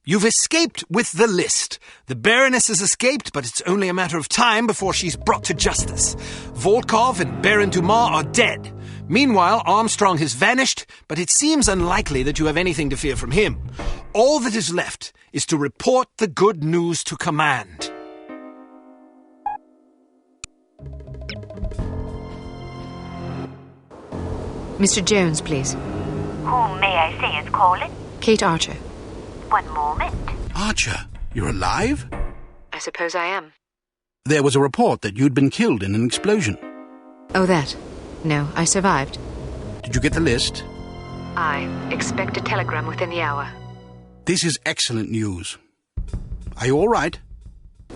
You've escaped with the list. The Baroness has escaped, but it's only a matter of time before she's brought to justice. Volkov and Baron Dumas are dead. Meanwhile, Armstrong has vanished, but it seems unlikely that you have anything to fear from him. All that is left is to report the good news to command. Mr. Jones, please. Whom may I say is calling? Kate Archer. One moment. Archer, you're alive? I suppose I am. There was a report that you'd been killed in an explosion. Oh, that. No, I survived. Did you get the list? I expect a telegram within the hour. This is excellent news. Are you all right?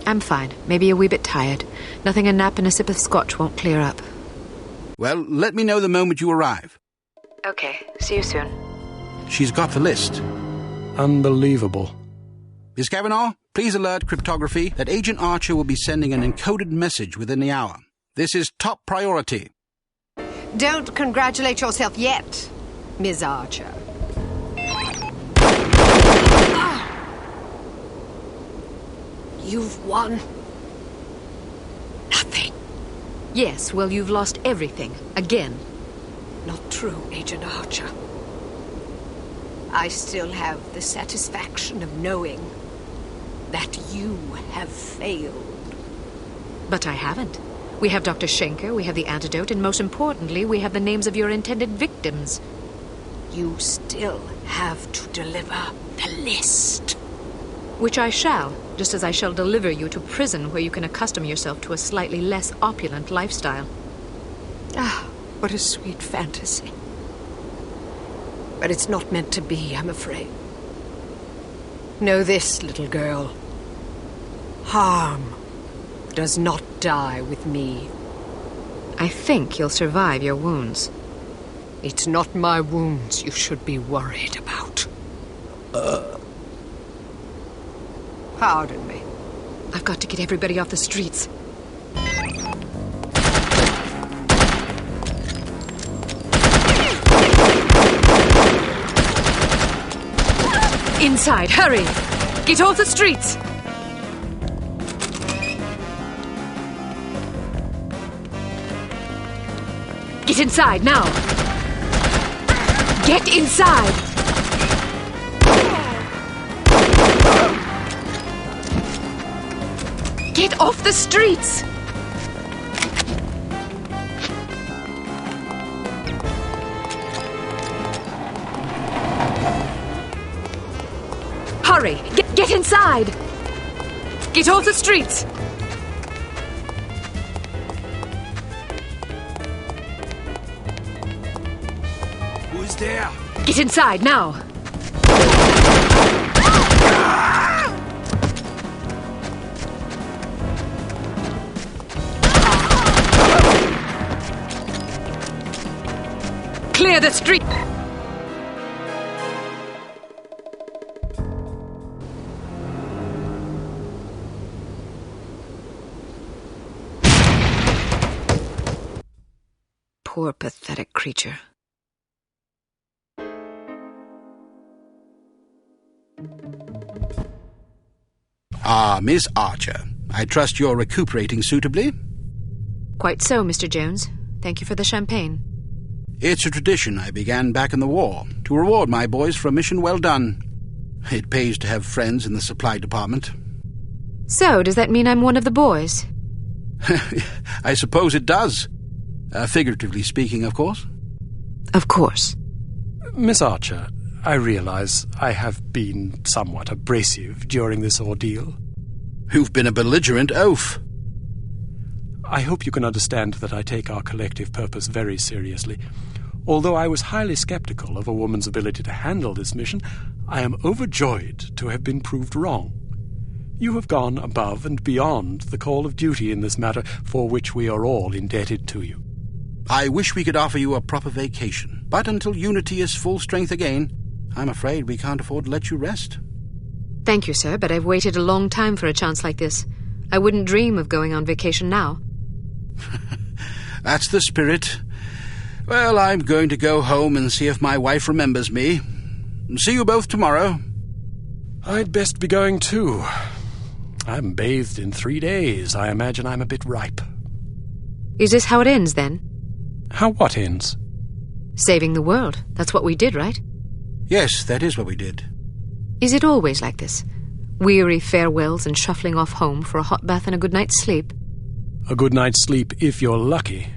I'm fine. Maybe a wee bit tired. Nothing a nap and a sip of scotch won't clear up. Well, let me know the moment you arrive. Okay, see you soon. She's got the list. Unbelievable. Miss Kavanagh, please alert cryptography that Agent Archer will be sending an encoded message within the hour. This is top priority. Don't congratulate yourself yet, Miss Archer. You've won nothing. Yes, well, you've lost everything. Again. Not true, Agent Archer. I still have the satisfaction of knowing that you have failed. But I haven't. We have Dr. Schenker, we have the antidote, and most importantly, we have the names of your intended victims. You still have to deliver the list. Which I shall, just as I shall deliver you to prison where you can accustom yourself to a slightly less opulent lifestyle. Ah, what a sweet fantasy. But it's not meant to be, I'm afraid. Know this, little girl. Harm does not die with me. I think you'll survive your wounds. It's not my wounds you should be worried about. Pardon me. I've got to get everybody off the streets. Inside, hurry! Get off the streets! Get inside, now! Get inside! Get off the streets! Hurry! Get inside! Get off the streets! Who's there? Get inside, now! Clear the street! Poor, pathetic creature. Ah, Miss Archer. I trust you're recuperating suitably? Quite so, Mr. Jones. Thank you for the champagne. It's a tradition I began back in the war, to reward my boys for a mission well done. It pays to have friends in the supply department. So, does that mean I'm one of the boys? I suppose it does. Figuratively speaking, of course. Of course. Miss Archer, I realize I have been somewhat abrasive during this ordeal. You've been a belligerent oaf. I hope you can understand that I take our collective purpose very seriously. Although I was highly skeptical of a woman's ability to handle this mission, I am overjoyed to have been proved wrong. You have gone above and beyond the call of duty in this matter, for which we are all indebted to you. I wish we could offer you a proper vacation, but until Unity is full strength again, I'm afraid we can't afford to let you rest. Thank you, sir, but I've waited a long time for a chance like this. I wouldn't dream of going on vacation now. That's the spirit. Well, I'm going to go home and see if my wife remembers me. See you both tomorrow. I'd best be going too. I haven't bathed in 3 days. I imagine I'm a bit ripe. Is this how it ends, then? How what ends? Saving the world. That's what we did, right? Yes, that is what we did. Is it always like this? Weary farewells and shuffling off home for a hot bath and a good night's sleep? A good night's sleep if you're lucky.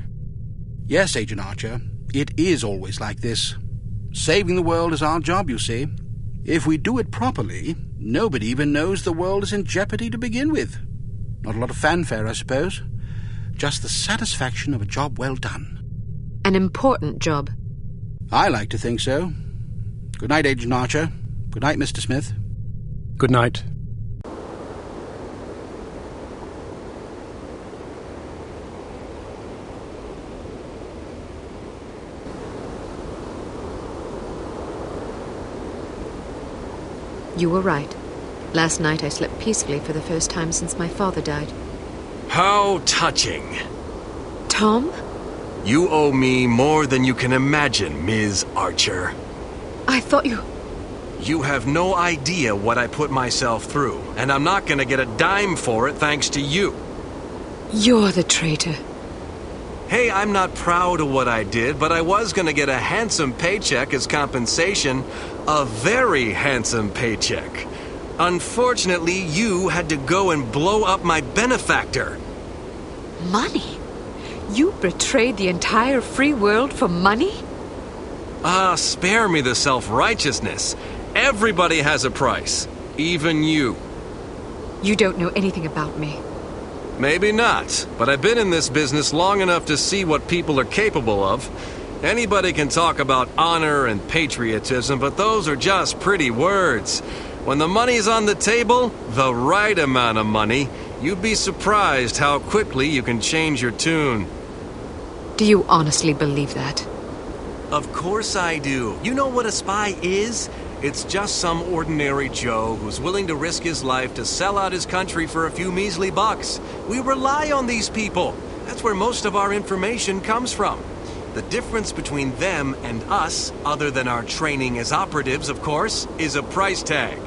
Yes, Agent Archer, it is always like this. Saving the world is our job, you see. If we do it properly, nobody even knows the world is in jeopardy to begin with. Not a lot of fanfare, I suppose. Just the satisfaction of a job well done. An important job. I like to think so. Good night, Agent Archer. Good night, Mr. Smith. Good night. You were right. Last night I slept peacefully for the first time since my father died. How touching. Tom? You owe me more than you can imagine, Ms. Archer. I thought you... You have no idea what I put myself through, and I'm not gonna get a dime for it thanks to you. You're the traitor. Hey, I'm not proud of what I did, but I was gonna get a handsome paycheck as compensation. A very handsome paycheck. Unfortunately, you had to go and blow up my benefactor. Money? You betrayed the entire free world for money? Ah, spare me the self-righteousness. Everybody has a price. Even you. You don't know anything about me. Maybe not, but I've been in this business long enough to see what people are capable of. Anybody can talk about honor and patriotism, but those are just pretty words. When the money's on the table, the right amount of money, you'd be surprised how quickly you can change your tune. Do you honestly believe that? Of course I do. You know what a spy is? It's just some ordinary Joe who's willing to risk his life to sell out his country for a few measly bucks. We rely on these people. That's where most of our information comes from. The difference between them and us, other than our training as operatives, of course, is a price tag.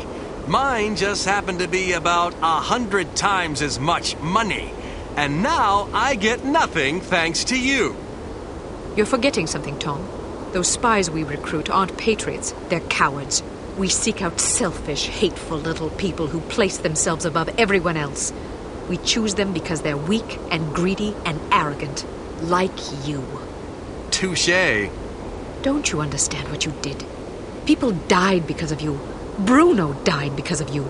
Mine just happened to be about 100 times as much money. And now I get nothing thanks to you. You're forgetting something, Tom. Those spies we recruit aren't patriots, they're cowards. We seek out selfish, hateful little people who place themselves above everyone else. We choose them because they're weak and greedy and arrogant, like you. Touché. Don't you understand what you did? People died because of you. Bruno died because of you.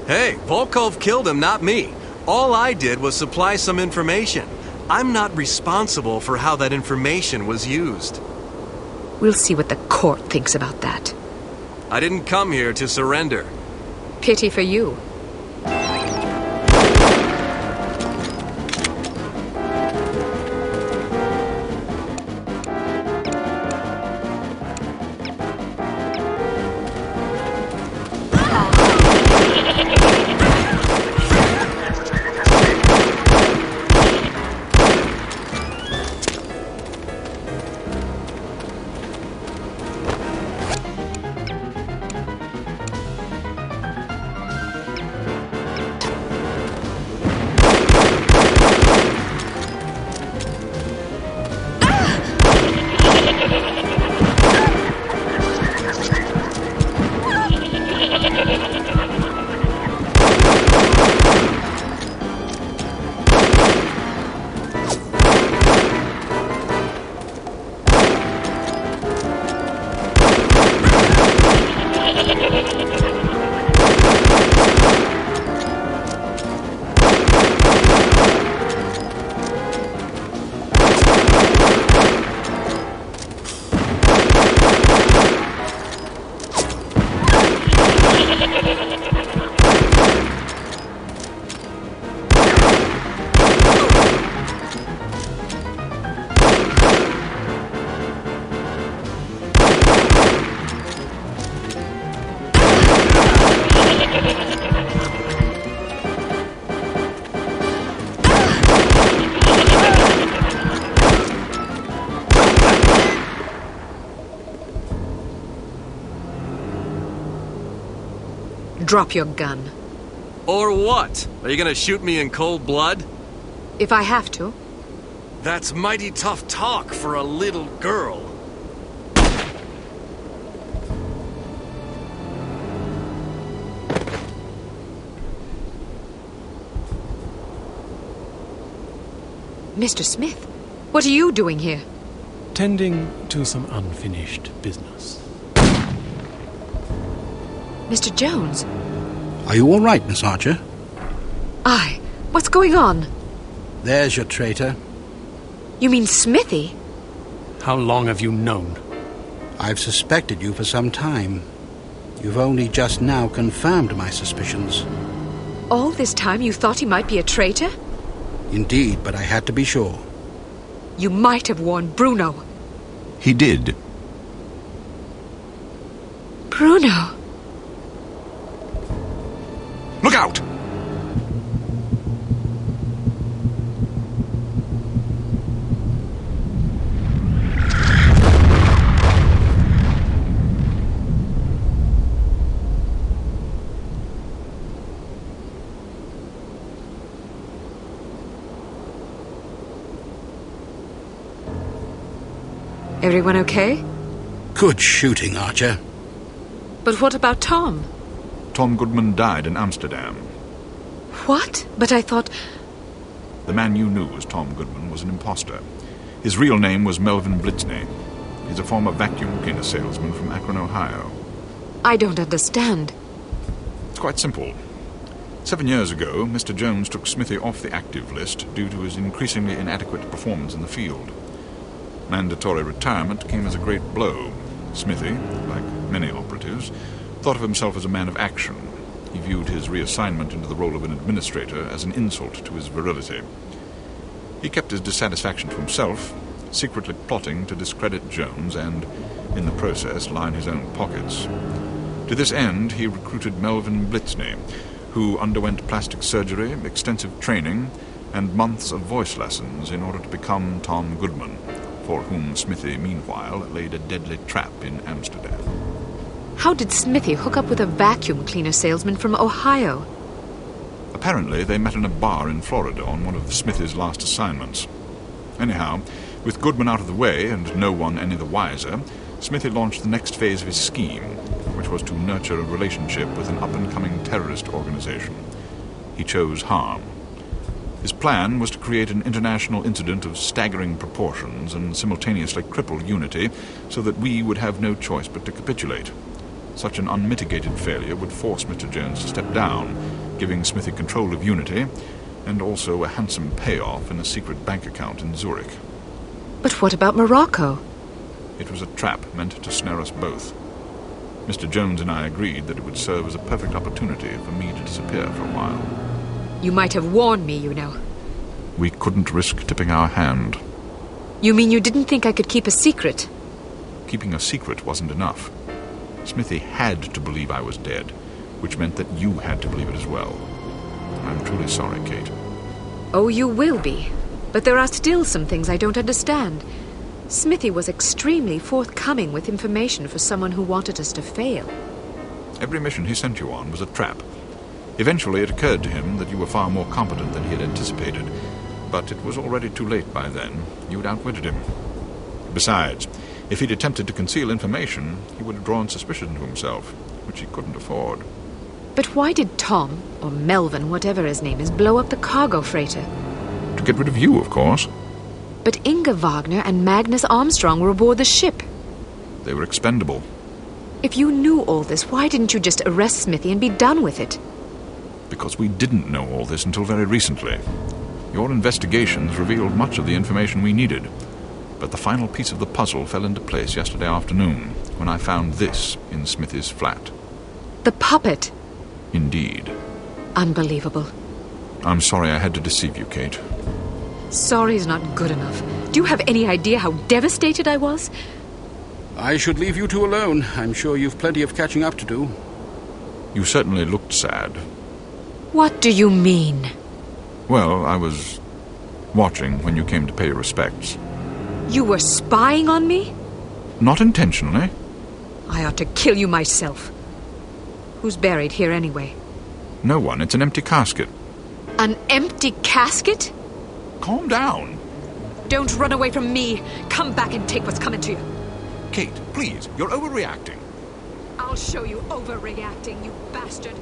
Hey, Volkov killed him, not me. All I did was supply some information. I'm not responsible for how that information was used. We'll see what the court thinks about that. I didn't come here to surrender. Pity for you. Drop your gun. Or what? Are you gonna shoot me in cold blood? If I have to. That's mighty tough talk for a little girl. Mr. Smith, what are you doing here? Tending to some unfinished business. Mr. Jones? Are you all right, Miss Archer? Aye. What's going on? There's your traitor. You mean Smithy? How long have you known? I've suspected you for some time. You've only just now confirmed my suspicions. All this time you thought he might be a traitor? Indeed, but I had to be sure. You might have warned Bruno. He did. Bruno? Look out! Everyone okay? Good shooting, Archer. But what about Tom? Tom Goodman died in Amsterdam. What? But I thought... The man you knew as Tom Goodman was an imposter. His real name was Melvin Blitzney. He's a former vacuum cleaner salesman from Akron, Ohio. I don't understand. It's quite simple. 7 years ago, Mr. Jones took Smithy off the active list due to his increasingly inadequate performance in the field. Mandatory retirement came as a great blow. Smithy, like many operatives, thought of himself as a man of action. He viewed his reassignment into the role of an administrator as an insult to his virility. He kept his dissatisfaction to himself, secretly plotting to discredit Jones and, in the process, line his own pockets. To this end, he recruited Melvin Blitzney, who underwent plastic surgery, extensive training, and months of voice lessons in order to become Tom Goodman, for whom Smithy, meanwhile, laid a deadly trap in Amsterdam. How did Smithy hook up with a vacuum cleaner salesman from Ohio? Apparently, they met in a bar in Florida on one of Smithy's last assignments. Anyhow, with Goodman out of the way and no one any the wiser, Smithy launched the next phase of his scheme, which was to nurture a relationship with an up-and-coming terrorist organization. He chose harm. His plan was to create an international incident of staggering proportions and simultaneously cripple Unity so that we would have no choice but to capitulate. Such an unmitigated failure would force Mr. Jones to step down, giving Smithy control of Unity and also a handsome payoff in a secret bank account in Zurich. But what about Morocco? It was a trap meant to snare us both. Mr. Jones and I agreed that it would serve as a perfect opportunity for me to disappear for a while. You might have warned me, you know. We couldn't risk tipping our hand. You mean you didn't think I could keep a secret? Keeping a secret wasn't enough. Smithy had to believe I was dead, which meant that you had to believe it as well. I'm truly sorry, Kate. Oh, you will be. But there are still some things I don't understand. Smithy was extremely forthcoming with information for someone who wanted us to fail. Every mission he sent you on was a trap. Eventually it occurred to him that you were far more competent than he had anticipated, but it was already too late by then. You had outwitted him. Besides, if he'd attempted to conceal information, he would have drawn suspicion to himself, which he couldn't afford. But why did Tom, or Melvin, whatever his name is, blow up the cargo freighter? To get rid of you, of course. But Inga Wagner and Magnus Armstrong were aboard the ship. They were expendable. If you knew all this, why didn't you just arrest Smithy and be done with it? Because we didn't know all this until very recently. Your investigations revealed much of the information we needed. But the final piece of the puzzle fell into place yesterday afternoon, when I found this in Smithy's flat. The puppet? Indeed. Unbelievable. I'm sorry I had to deceive you, Kate. Sorry is not good enough. Do you have any idea how devastated I was? I should leave you two alone. I'm sure you've plenty of catching up to do. You certainly looked sad. What do you mean? Well, I was watching when you came to pay your respects. You were spying on me? Not intentionally. I ought to kill you myself. Who's buried here anyway? No one. It's an empty casket. An empty casket? Calm down. Don't run away from me. Come back and take what's coming to you. Kate, please. You're overreacting. I'll show you overreacting, you bastard.